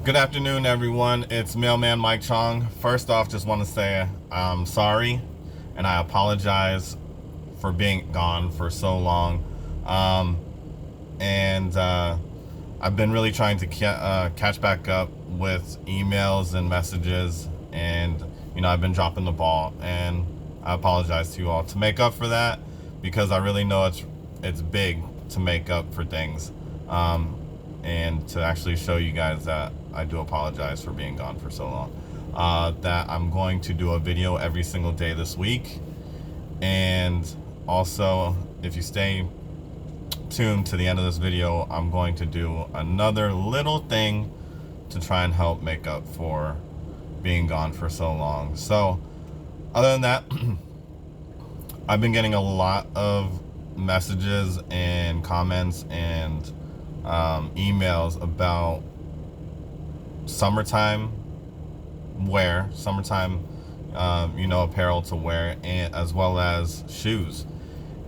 Good afternoon, everyone. It's Mailman Mike Chong. First off, just want to say I'm sorry and I apologize for being gone for so long. And I've been really trying to catch back up with emails and messages, and I've been dropping the ball, and I apologize to you all to make up for that, because I really know it's big to make up for things, and to actually show you guys that I do apologize for being gone for so long. That I'm going to do a video every single day this week, and also if you stay tuned to the end of this video, I'm going to do another little thing to try and help make up for being gone for so long. So other than that, I've been getting a lot of messages and comments and emails about summertime wear, apparel to wear, and as well as shoes.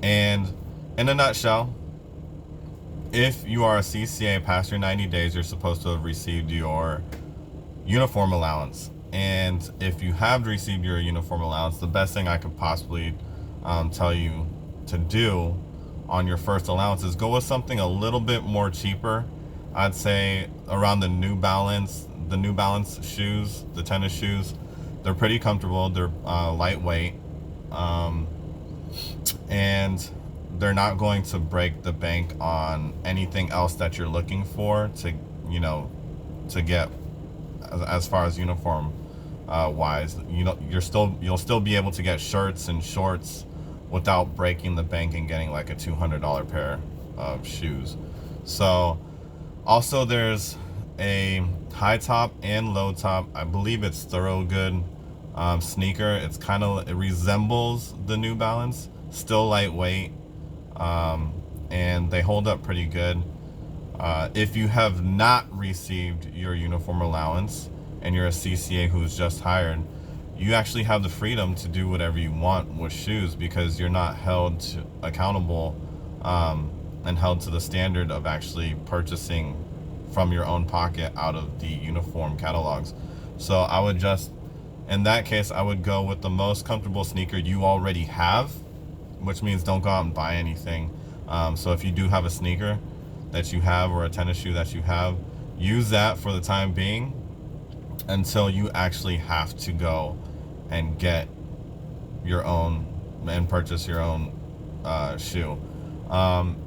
And in a nutshell, if you are a CCA past your 90 days, you're supposed to have received your uniform allowance. And if you have received your uniform allowance, the best thing I could possibly tell you to do on your first allowance is go with something a little bit more cheaper. I'd say around the New Balance shoes, the tennis shoes. They're pretty comfortable. They're lightweight, and they're not going to break the bank on anything else that you're looking for to get as far as uniform wise. You'll still be able to get shirts and shorts without breaking the bank and getting like a $200 pair of shoes. So also there's a high top and low top, I believe it's Thoroughgood sneaker. It resembles the New Balance, still lightweight, and they hold up pretty good. If you have not received your uniform allowance and you're a CCA who's just hired, you actually have the freedom to do whatever you want with shoes, because you're not held accountable and held to the standard of actually purchasing from your own pocket out of the uniform catalogs. So I would in that case, I would go with the most comfortable sneaker you already have, which means don't go out and buy anything. So if you do have a sneaker that you have, or a tennis shoe that you have, use that for the time being until you actually have to go and get your own and purchase your own shoe.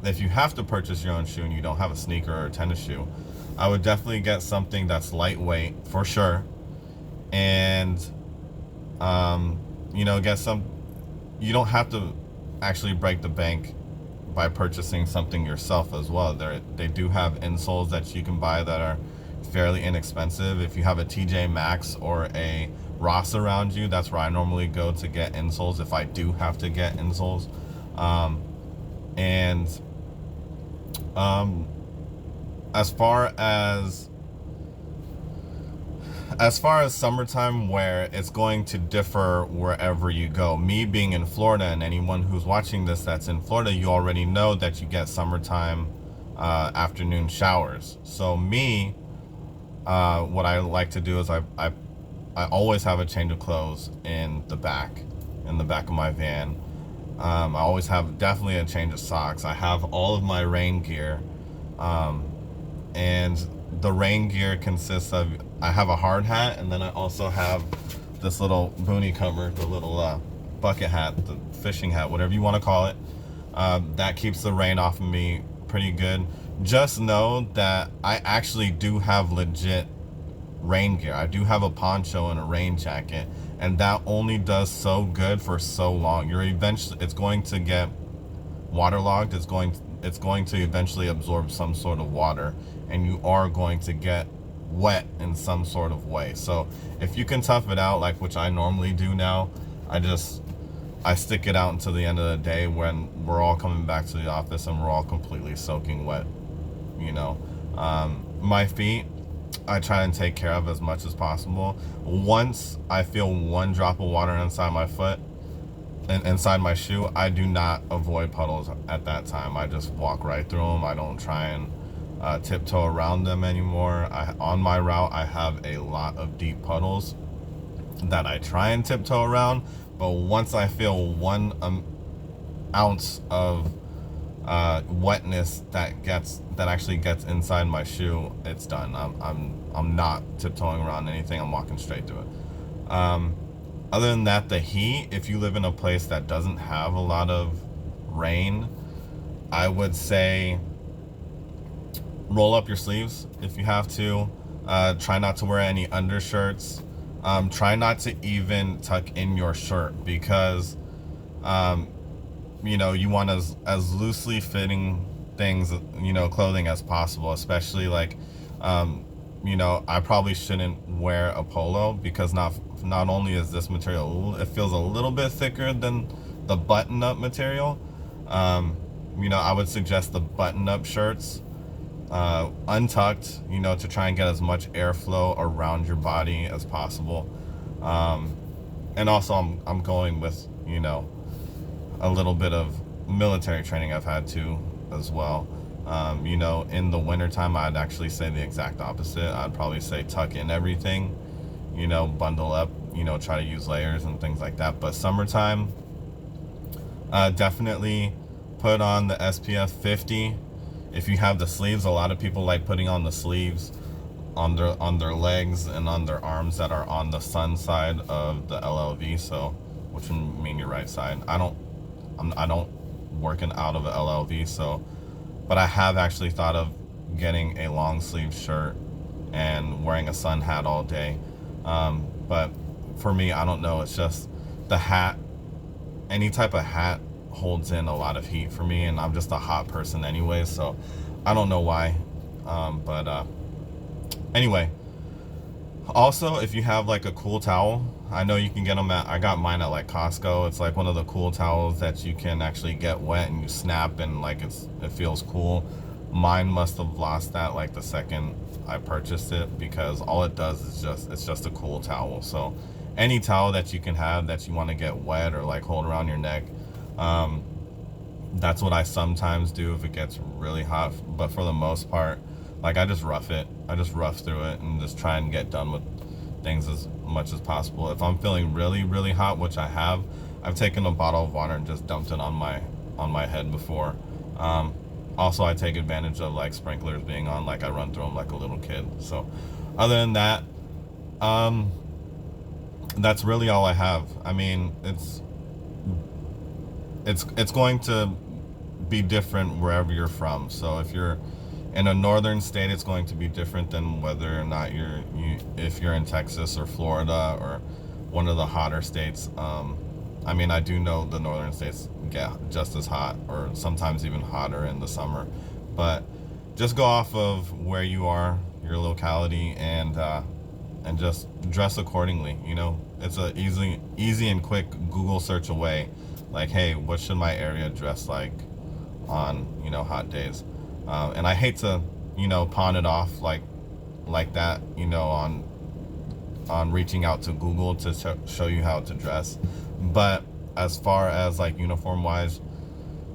If you have to purchase your own shoe and you don't have a sneaker or a tennis shoe, I would definitely get something that's lightweight for sure, and get some. You don't have to actually break the bank by purchasing something yourself as well. They do have insoles that you can buy that are fairly inexpensive. If you have a TJ Maxx or a Ross around you, that's where I normally go to get insoles if I do have to get insoles. As far as summertime wear, it's going to differ wherever you go. Me being in Florida, and anyone who's watching this that's in Florida, you already know that you get summertime afternoon showers. So me, what I like to do is I always have a change of clothes in the back of my van. I always have definitely a change of socks. I have all of my rain gear, and the rain gear consists of, I have a hard hat, and then I also have this little boonie cover, the little bucket hat, the fishing hat, whatever you want to call it. That keeps the rain off of me pretty good. Just know that I actually do have legit rain gear. I do have a poncho and a rain jacket, and that only does so good for so long. It's going to get waterlogged. It's going to eventually absorb some sort of water, and you are going to get wet in some sort of way. So if you can tough it out, like which I normally do now, I stick it out until the end of the day when we're all coming back to the office and we're all completely soaking wet. My feet, I try and take care of as much as possible. Once I feel one drop of water inside my foot, inside my shoe, I do not avoid puddles at that time. I just walk right through them. I don't try and tiptoe around them anymore. On my route, I have a lot of deep puddles that I try and tiptoe around, but once I feel 1 ounce of wetness that actually gets inside my shoe, it's done. I'm not tiptoeing around anything. I'm walking straight to it. Other than that, the heat, if you live in a place that doesn't have a lot of rain, I would say roll up your sleeves if you have to. Try not to wear any undershirts. Try not to even tuck in your shirt, because you want as loosely fitting things, clothing as possible, especially like I probably shouldn't wear a polo, because not only is this material, it feels a little bit thicker than the button-up material. I would suggest the button-up shirts, untucked, to try and get as much airflow around your body as possible. And also I'm going with, a little bit of military training I've had to as well. In the wintertime, I'd actually say the exact opposite. I'd probably say tuck in everything, bundle up, try to use layers and things like that. But summertime, definitely put on the SPF 50. If you have the sleeves, a lot of people like putting on the sleeves on their legs and on their arms that are on the sun side of the LLV, so which would mean your right side. I don't working out of an LLV, so, but I have actually thought of getting a long sleeve shirt and wearing a sun hat all day. But for me, I don't know, it's just the hat, any type of hat holds in a lot of heat for me, and I'm just a hot person anyway, so I don't know why. Anyway, also, if you have like a cool towel, I know you can get them I got mine at like Costco. It's like one of the cool towels that you can actually get wet and you snap, and like it feels cool. Mine must have lost that like the second I purchased it, because all it does is it's just a cool towel. So any towel that you can have that you want to get wet or like hold around your neck, that's what I sometimes do if it gets really hot. But for the most part, like I just rough through it and just try and get done with things as much as possible. If I'm feeling really, really hot, which I have, I've taken a bottle of water and just dumped it on my head before. Also, I take advantage of like sprinklers being on, like I run through them like a little kid. So other than that, that's really all I have. I mean, it's going to be different wherever you're from. So if you're in a northern state, it's going to be different than whether or not if you're in Texas or Florida or one of the hotter states. I mean, I do know the northern states get just as hot or sometimes even hotter in the summer, but just go off of where you are, your locality, and just dress accordingly. It's a easy and quick Google search away. Like, hey, what should my area dress like on hot days? And I hate to pawn it off like that, on reaching out to Google to show you how to dress. But as far as like uniform wise,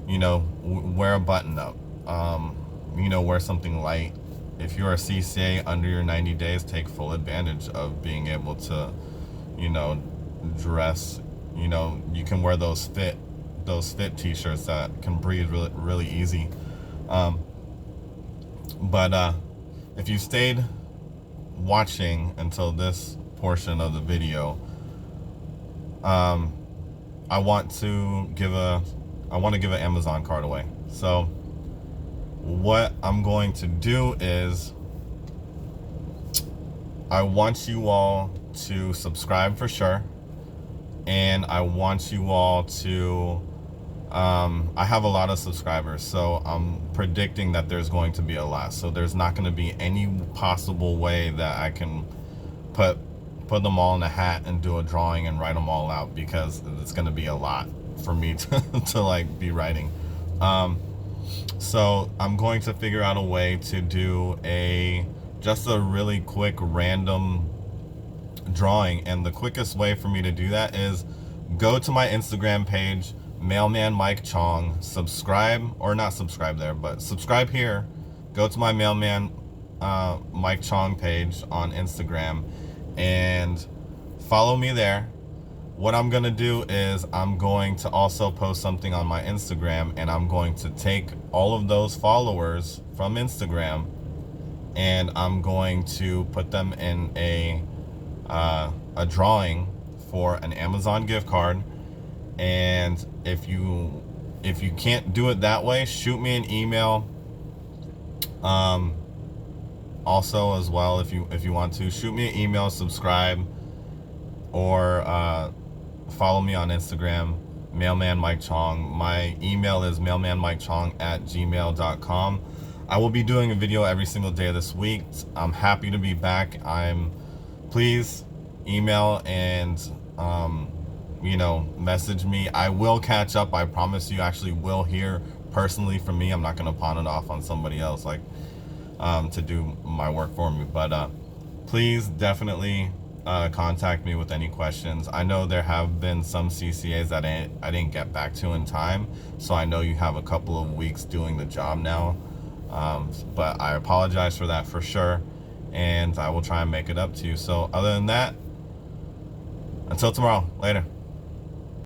wear a button up, wear something light. If you're a CCA under your 90 days, take full advantage of being able to dress. You can wear those fit t-shirts that can breathe really, really easy. But if you stayed watching until this portion of the video, I want to give an Amazon card away. So what I'm going to do is I want you all to subscribe for sure, and I want you all to I have a lot of subscribers, so I'm predicting that there's going to be a lot. So there's not going to be any possible way that I can put them all in a hat and do a drawing and write them all out, because it's going to be a lot for me to like be writing. So I'm going to figure out a way to do just a really quick random drawing, and the quickest way for me to do that is go to my Instagram page, Mailman Mike Chong, subscribe, or not subscribe there, but subscribe here, go to my mailman Mike Chong page on Instagram and follow me there. What I'm gonna do is I'm going to also post something on my Instagram, and I'm going to take all of those followers from Instagram and I'm going to put them in a drawing for an Amazon gift card. And if you can't do it that way, shoot me an email. Also, as well, if you want to, shoot me an email, subscribe, or follow me on Instagram, Mailman Mike Chong. My email is mailmanmikechong@gmail.com. I will be doing a video every single day of this week. I'm happy to be back. Please email and message me. I will catch up. I promise you actually will hear personally from me. I'm not going to pawn it off on somebody else to do my work for me. But please definitely contact me with any questions. I know there have been some CCAs that I didn't get back to in time, so I know you have a couple of weeks doing the job now. But I apologize for that for sure, and I will try and make it up to you. So other than that, until tomorrow, later.